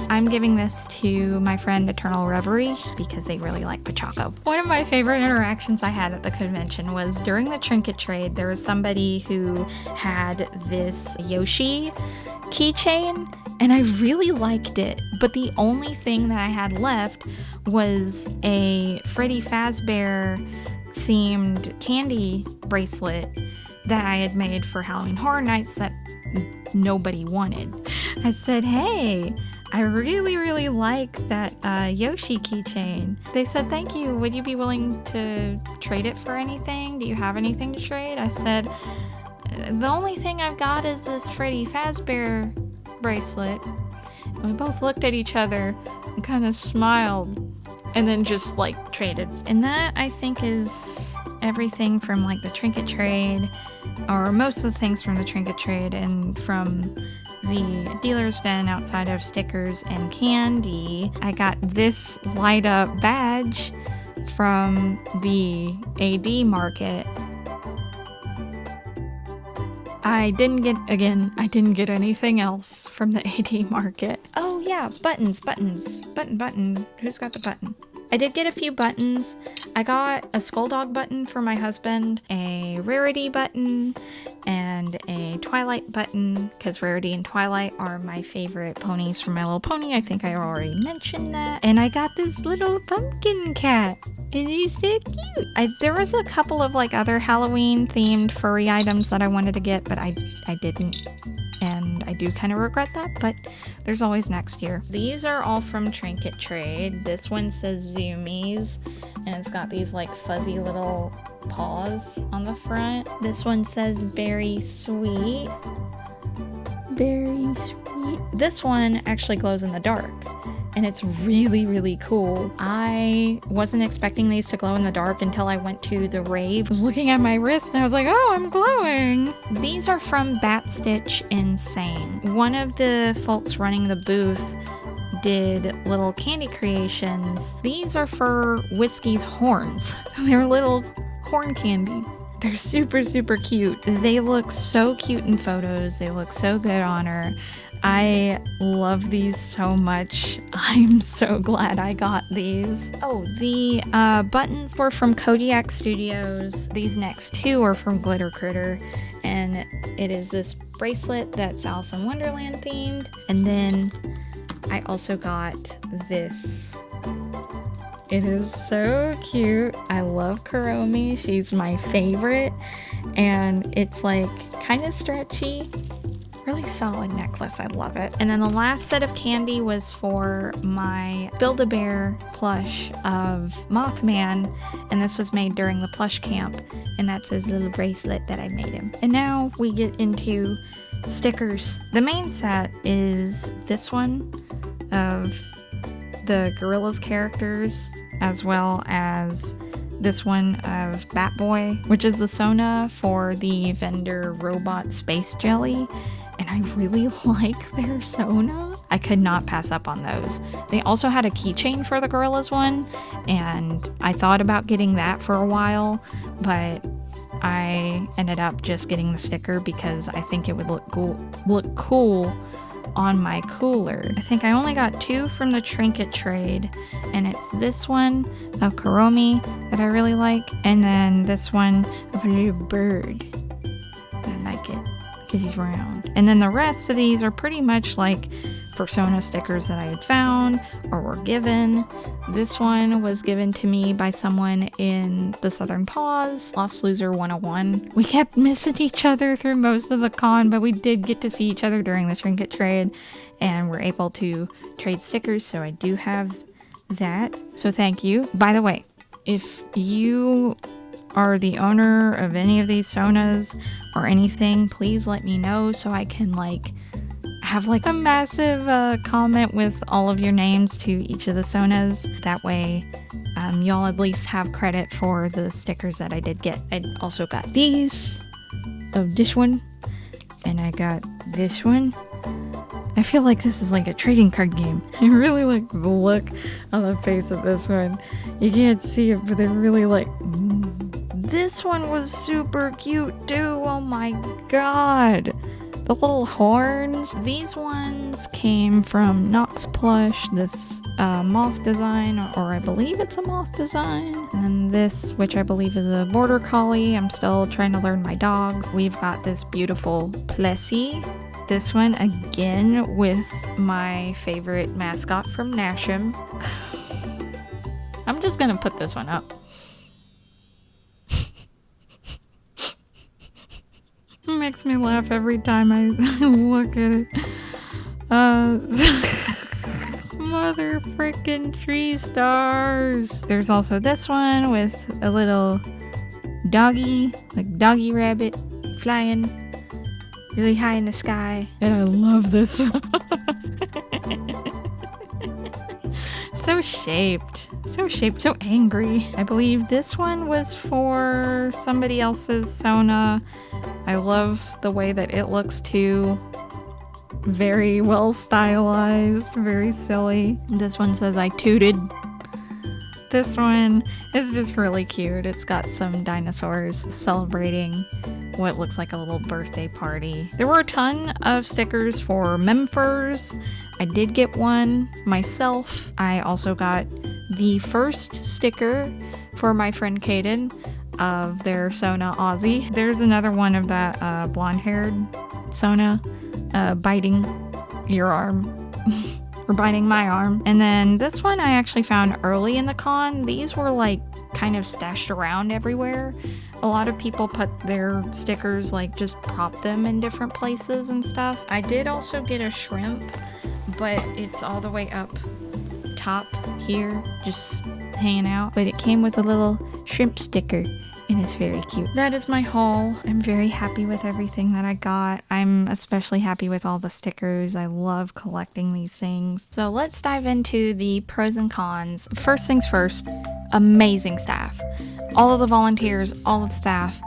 I'm giving this to my friend Eternal Reverie because they really like Pachaco. One of my favorite interactions I had at the convention was during the trinket trade. There was somebody who had this Yoshi keychain and I really liked it, but the only thing that I had left was a Freddy Fazbear themed candy bracelet that I had made for Halloween Horror Nights that nobody wanted. I said, hey, I really like that Yoshi keychain. They said, thank you. Would you be willing to trade it for anything? Do you have anything to trade? I said, the only thing I've got is this Freddy Fazbear bracelet. And we both looked at each other and kind of smiled and then just like traded. And that I think is everything from like the trinket trade, or most of the things from the trinket trade and from the dealer's den outside of stickers and candy. I got this light up badge from the AD market. I didn't get anything else from the AD market. Oh yeah, buttons. Button. Who's got the button? I did get a few buttons. I got a Skulldog button for my husband, a Rarity button, and a Twilight button, because Rarity and Twilight are my favorite ponies from My Little Pony. I think I already mentioned that. And I got this little pumpkin cat, and he's so cute. There was a couple of like other Halloween themed furry items that I wanted to get, but I didn't. And I do kind of regret that, but there's always next year. These are all from Trinket Trade. This one says Zoomies, and it's got these like fuzzy little paws on the front. This one says Very Sweet. Very sweet. This one actually glows in the dark, and it's really cool. I wasn't expecting these to glow in the dark until I went to the rave. I was looking at my wrist and I was like, oh, I'm glowing. These are from Bat Stitch Insane. One of the folks running the booth did little candy creations. These are for Whiskey's horns. They're little horn candy. They're super cute. They look so cute in photos. They look so good on her. I love these so much. I'm so glad I got these. Oh, the buttons were from Kodiak Studios. These next two are from Glitter Critter. And it is this bracelet that's Alice in Wonderland themed. And then I also got this. It is so cute. I love Kuromi. She's my favorite. And it's like kind of stretchy. Really solid necklace. I love it. And then the last set of candy was for my Build-A-Bear plush of Mothman, and this was made during the plush camp, and that's his little bracelet that I made him. And now we get into stickers. The main set is this one of the Gorillas characters, as well as this one of Batboy, which is the Sona for the vendor Robot Space Jelly. And I really like their Sona. I could not pass up on those. They also had a keychain for the Gorillas one, and I thought about getting that for a while, but I ended up just getting the sticker because I think it would look cool on my cooler. I think I only got two from the Trinket Trade, and it's this one of Kuromi that I really like, and then this one of a little bird. I like it because he's round. And then the rest of these are pretty much like Persona stickers that I had found or were given. This one was given to me by someone in the Southern Paws, Lost Loser 101. We kept missing each other through most of the con, but we did get to see each other during the Trinket Trade, and we're able to trade stickers, so I do have that. So thank you. By the way, if you are the owner of any of these Sonas or anything, please let me know so I can have a massive comment with all of your names to each of the Sonas. That way y'all at least have credit for the stickers that I did get. I also got these of this one, and I got this one I feel like this is like a trading card game. I really like the look on the face of this one. You can't see it, but they're really like... This one was super cute too, oh my god. The little horns. These ones came from Knott's Plush, this moth design, or I believe it's a moth design. And then this, which I believe is a border collie. I'm still trying to learn my dogs. We've got this beautiful Plessy. This one again with my favorite mascot from Nashum. I'm just gonna put this one up. It makes me laugh every time I look at it. Mother frickin' tree stars. There's also this one with a little doggy, like doggy rabbit, flying really high in the sky. And I love this one. So shaped, so angry. I believe this one was for somebody else's Sona. I love the way that it looks too. Very well stylized, very silly. This one says I tooted. This one is just really cute. It's got some dinosaurs celebrating what looks like a little birthday party. There were a ton of stickers for Memphers. I did get one myself. I also got the first sticker for my friend Kaden of their Sona Aussie. There's another one of that blonde-haired Sona biting your arm. Or biting my arm. And then this one I actually found early in the con. These were like kind of stashed around everywhere. A lot of people put their stickers, like just prop them in different places and stuff. I did also get a shrimp, but it's all the way up top here, just hanging out. But it came with a little shrimp sticker. And it's very cute. That is my haul. I'm very happy with everything that I got. I'm especially happy with all the stickers. I love collecting these things. So let's dive into the pros and cons. First things first, amazing staff. All of the volunteers, all of the staff,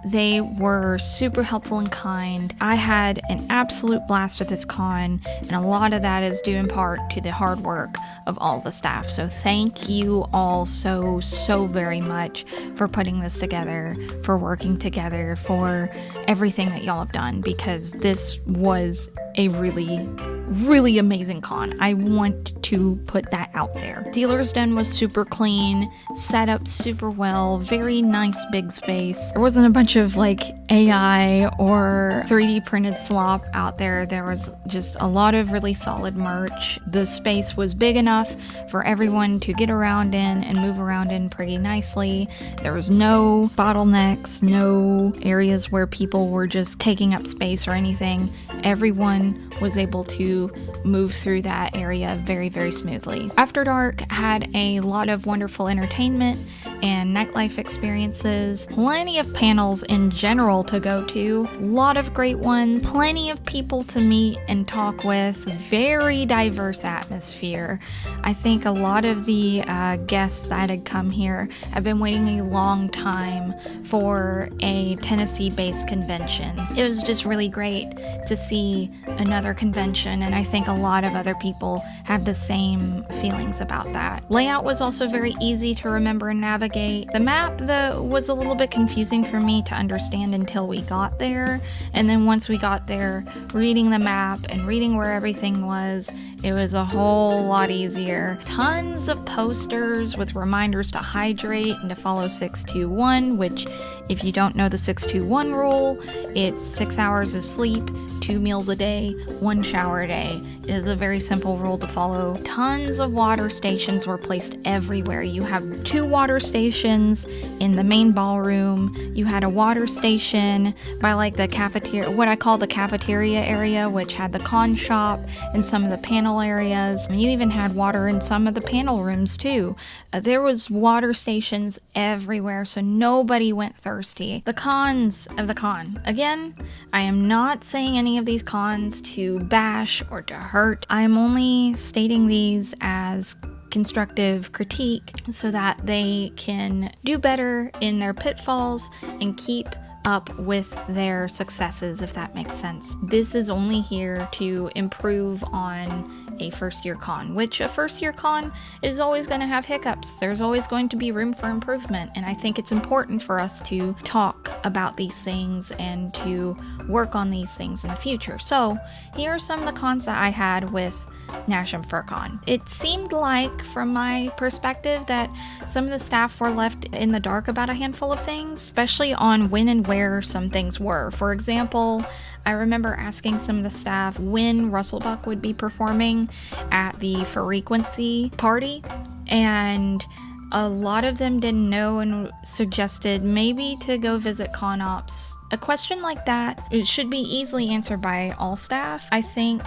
they were super helpful and kind. I had an absolute blast at this con, and a lot of that is due in part to the hard work of all the staff. So thank you all so very much for putting this together, for working together, for everything that y'all have done, because this was a really amazing con. I want to put that out there. Dealer's Den was super clean, set up super well, very nice big space. There wasn't a bunch of like AI or 3D printed slop out there. There was just a lot of really solid merch. The space was big enough for everyone to get around in and move around in pretty nicely. There was no bottlenecks, no areas where people were just taking up space or anything. Everyone was able to move through that area very smoothly. After Dark had a lot of wonderful entertainment and nightlife experiences, plenty of panels in general to go to, a lot of great ones, plenty of people to meet and talk with, very diverse atmosphere. I think a lot of the guests that had come here have been waiting a long time for a Tennessee-based convention. It was just really great to see another convention, and I think a lot of other people have the same feelings about that. Layout was also very easy to remember and navigate. The map was a little bit confusing for me to understand until we got there, and then once we got there, reading the map and reading where everything was, it was a whole lot easier. Tons of posters with reminders to hydrate and to follow 621, which, if you don't know the 621 rule, it's 6 hours of sleep, 2 meals a day, 1 shower a day. It is a very simple rule to follow. Tons of water stations were placed everywhere. You have 2 water stations in the main ballroom. You had a water station by like the cafeteria, what I call the cafeteria area, which had the con shop and some of the panel areas. And you even had water in some of the panel rooms too. There was water stations everywhere, so nobody went thirsty. The cons of the con. Again, I am not saying any of these cons to bash or to hurt. I am only stating these as constructive critique so that they can do better in their pitfalls and keep up with their successes, if that makes sense. This is only here to improve on a first year con, which a first year con is always going to have hiccups. There's always going to be room for improvement, and I think it's important for us to talk about these things and to work on these things in the future. So here are some of the cons that I had with Nashum FurCon. It seemed like, from my perspective, that some of the staff were left in the dark about a handful of things, especially on when and where some things were. For example, I remember asking some of the staff when Russellbuck would be performing at the Frequency party, and a lot of them didn't know and suggested maybe to go visit Con Ops. A question like that, it should be easily answered by all staff, I think.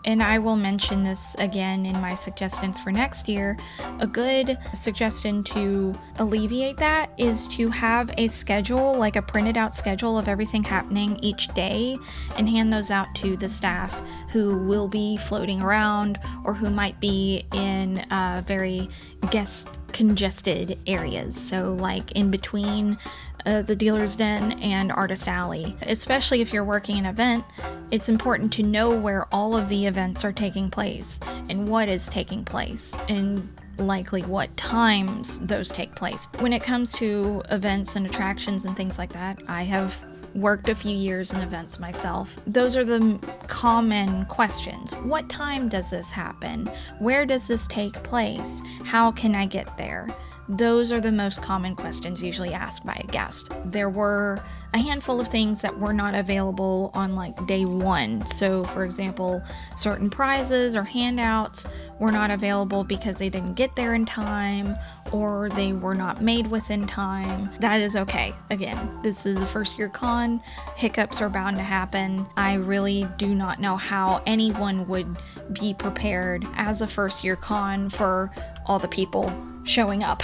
And I will mention this again in my suggestions for next year. A good suggestion to alleviate that is to have a schedule, like a printed out schedule of everything happening each day, and hand those out to the staff who will be floating around or who might be in very guest congested areas. So like in between the Dealer's Den and Artist Alley. Especially if you're working an event, it's important to know where all of the events are taking place and what is taking place and likely what times those take place. When it comes to events and attractions and things like that, I have worked a few years in events myself. Those are the common questions. What time does this happen? Where does this take place? How can I get there? Those are the most common questions usually asked by a guest. There were a handful of things that were not available on like day one. So for example, certain prizes or handouts were not available because they didn't get there in time or they were not made within time. That is okay. Again, this is a first year con. Hiccups are bound to happen. I really do not know how anyone would be prepared as a first year con for all the people showing up.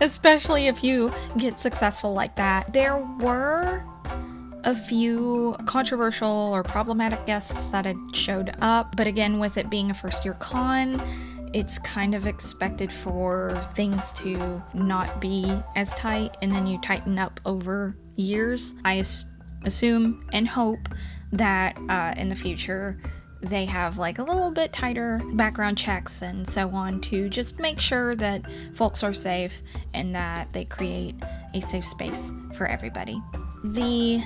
Especially if you get successful like that. There were a few controversial or problematic guests that had showed up, but again, with it being a first year con, it's kind of expected for things to not be as tight, and then you tighten up over years. I assume and hope that in the future they have like a little bit tighter background checks and so on to just make sure that folks are safe and that they create a safe space for everybody. The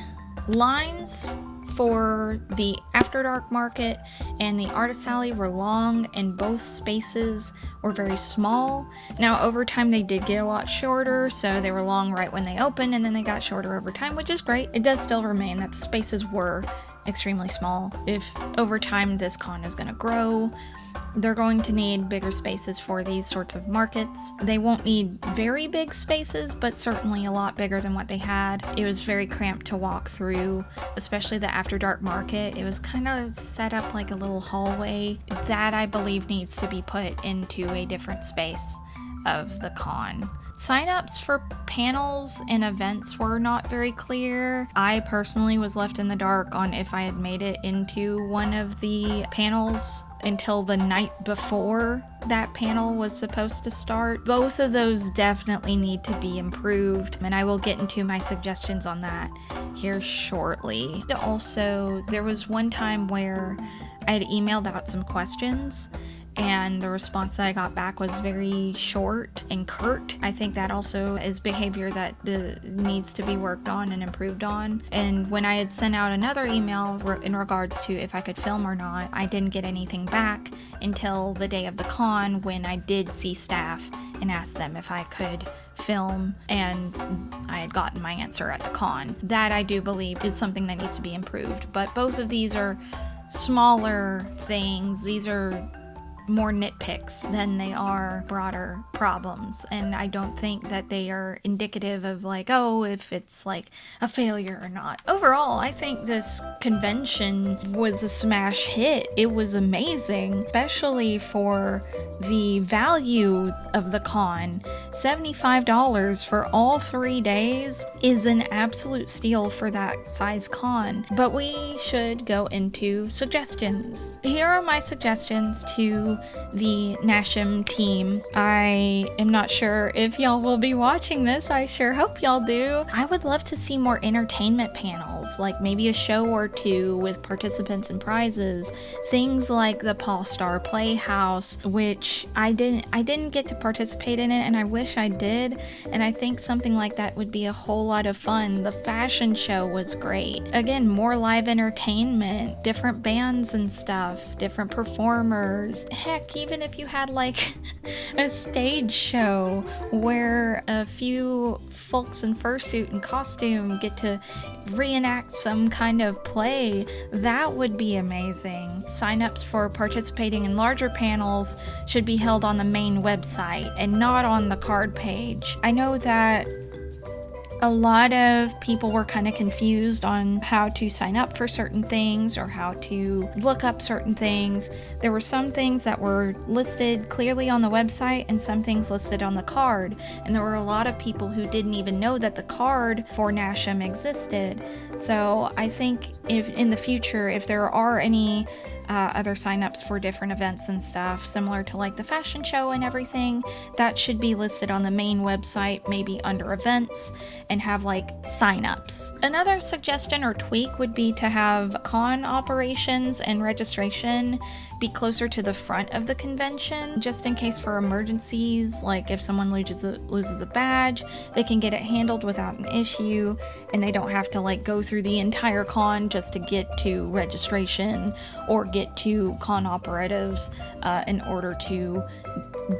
lines for the After Dark Market and the Artist Alley were long, and both spaces were very small. Now over time they did get a lot shorter, so they were long right when they opened and then they got shorter over time, which is great. It does still remain that the spaces were extremely small. If over time this con is going to grow, they're going to need bigger spaces for these sorts of markets. They won't need very big spaces, but certainly a lot bigger than what they had. It was very cramped to walk through, especially the After Dark Market. It was kind of set up like a little hallway. That, I believe, needs to be put into a different space of the con. Sign-ups for panels and events were not very clear. I personally was left in the dark on if I had made it into one of the panels until the night before that panel was supposed to start. Both of those definitely need to be improved, and I will get into my suggestions on that here shortly. Also, there was one time where I had emailed out some questions, and the response that I got back was very short and curt. I think that also is behavior that needs to be worked on and improved on. And when I had sent out another email in regards to if I could film or not, I didn't get anything back until the day of the con, when I did see staff and asked them if I could film, and I had gotten my answer at the con. That, I do believe, is something that needs to be improved. But both of these are smaller things. These are more nitpicks than they are broader problems, and I don't think that they are indicative of like, oh, if it's like a failure or not. Overall, I think this convention was a smash hit. It was amazing, especially for the value of the con. $75 for all 3 days is an absolute steal for that size con. But we should go into suggestions. Here are my suggestions to to the Nashum team. I am not sure if y'all will be watching this. I sure hope y'all do. I would love to see more entertainment panels, like maybe a show or two with participants and prizes. Things like the Paul Star Playhouse, which I didn't get to participate in it, and I wish I did. And I think something like that would be a whole lot of fun. The fashion show was great. Again, more live entertainment, different bands and stuff, different performers. Heck, even if you had like a stage show where a few folks in fursuit and costume get to reenact some kind of play, that would be amazing. Signups for participating in larger panels should be held on the main website and not on the card page. I know that a lot of people were kind of confused on how to sign up for certain things or how to look up certain things. There were some things that were listed clearly on the website and some things listed on the card. And there were a lot of people who didn't even know that the card for Nashum existed. So I think if in the future, if there are any other signups for different events and stuff, similar to like the fashion show and everything, that should be listed on the main website, maybe under events, and have like signups. Another suggestion or tweak would be to have con operations and registration be closer to the front of the convention, just in case for emergencies, like if someone loses a badge, they can get it handled without an issue, and they don't have to like go through the entire con just to get to registration or get to con operatives in order to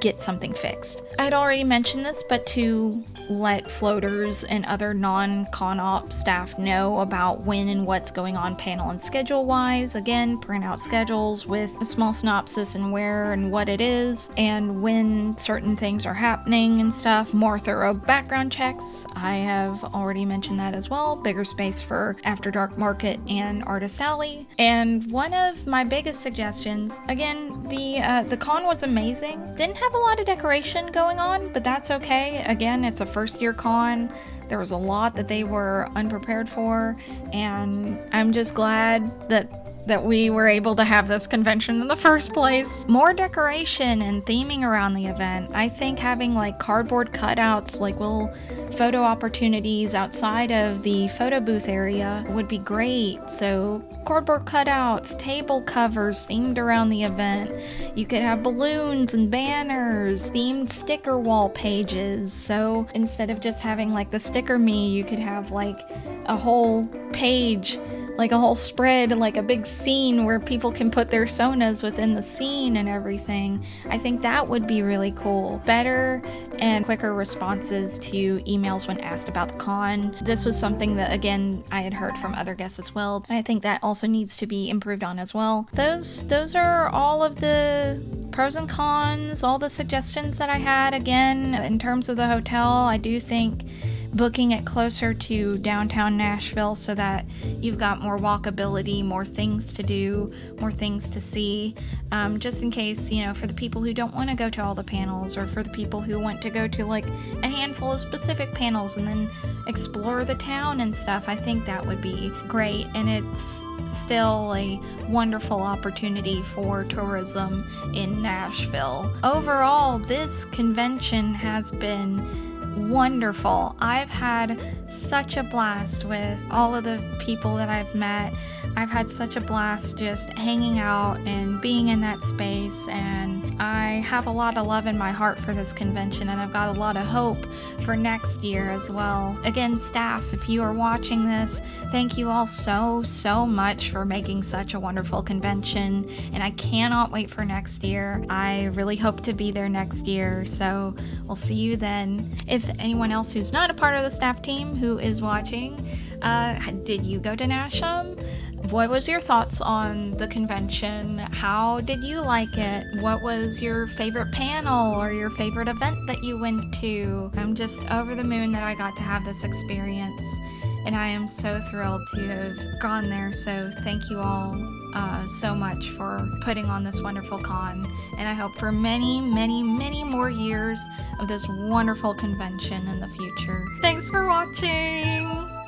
get something fixed. I had already mentioned this, but to let floaters and other non-con op staff know about when and what's going on panel and schedule wise. Again, print out schedules with a small synopsis and where and what it is and when certain things are happening and stuff. More thorough background checks. I have already mentioned that as well. Bigger space for After Dark Market and Artist Alley. And one of my biggest suggestions, again, the con was amazing. Didn't have a lot of decoration going on, but that's okay. Again, it's a first year con. There was a lot that they were unprepared for, and I'm just glad that we were able to have this convention in the first place. More decoration and theming around the event. I think having like cardboard cutouts, like little photo opportunities outside of the photo booth area would be great. So cardboard cutouts, table covers themed around the event. You could have balloons and banners, themed sticker wall pages. So instead of just having like the sticker me, you could have like a whole page, like a whole spread, like a big scene where people can put their sonas within the scene and everything. I think that would be really cool. Better and quicker responses to emails when asked about the con. This was something that, again, I had heard from other guests as well. I think that also needs to be improved on as well. Those are all of the pros and cons, all the suggestions that I had. Again, in terms of the hotel, I do think booking it closer to downtown Nashville so that you've got more walkability, more things to do, more things to see, just in case, you know, for the people who don't want to go to all the panels, or for the people who want to go to like a handful of specific panels and then explore the town and stuff. I think that would be great, and it's still a wonderful opportunity for tourism in Nashville. Overall, this convention has been wonderful. I've had such a blast with all of the people that I've met. I've had such a blast just hanging out and being in that space, and I have a lot of love in my heart for this convention, and I've got a lot of hope for next year as well. Again, staff, if you are watching this, thank you all so much for making such a wonderful convention, and I cannot wait for next year. I really hope to be there next year, so we'll see you then. If anyone else who's not a part of the staff team who is watching, did you go to Nashum? What was your thoughts on the convention? How did you like it? What was your favorite panel or your favorite event that you went to? I'm just over the moon that I got to have this experience, and I am so thrilled to have gone there. So thank you all so much for putting on this wonderful con, and I hope for many more years of this wonderful convention in the future. Thanks for watching!